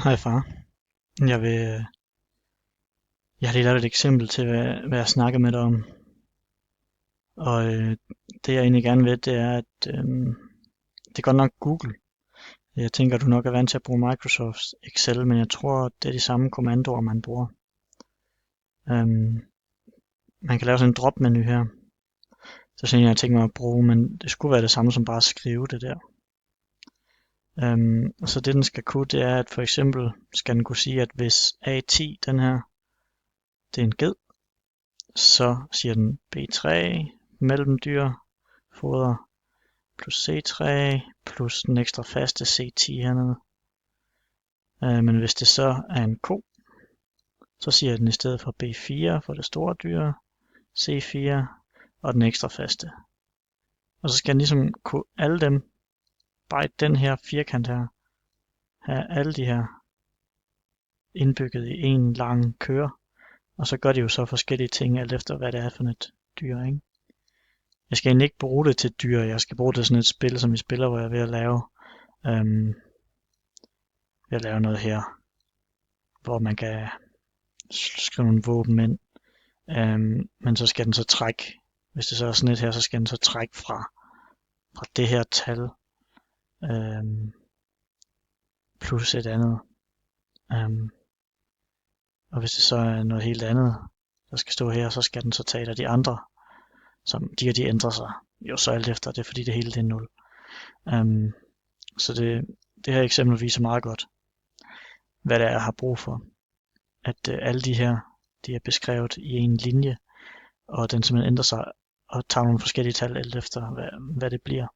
Hej far. Jeg vil, jeg har lige lavet et eksempel til, hvad jeg snakker med dig om. Og det jeg egentlig gerne vil, det er, at det er godt nok Google. Jeg tænker, du nok er vant til at bruge Microsoft Excel, men jeg tror, det er de samme kommandoer, man bruger. Man kan lave sådan en drop-menu her. Det er sådan, jeg har tænkt mig at bruge, men det skulle være det samme som bare at skrive det der. Og så det, den skal kunne, det er, at for eksempel skal den kunne sige, at hvis A10, den her, det er en ged, så siger den B3 mellemdyr foder plus C3 plus den ekstra faste C10 hernede. Men hvis det så er en ko, så siger den i stedet for B4 for det store dyr, C4 og den ekstra faste. Og så skal den ligesom kunne alle dem, bare i den her firkant her, have alle de her indbygget i en lang køre. Og så gør de jo så forskellige ting, alt efter hvad det er for et dyr, ikke? Jeg skal egentlig ikke bruge det til dyr, jeg skal bruge det til sådan et spil, som vi spiller, hvor jeg er ved at lave noget her, hvor man kan skrive nogle våben ind. Men så skal den så trække, hvis det så er sådan et her, så skal den så trække fra det her tal, plus et andet. Og hvis det så er noget helt andet, der skal stå her, så skal den så tage af de andre, som de ændrer sig jo så alt efter, det er fordi det hele det er 0. Så det her eksempel viser meget godt, hvad det er, jeg har brug for. At alle de her, de er beskrevet i en linje, og den simpelthen ændrer sig og tager nogle forskellige tal alt efter, hvad det bliver.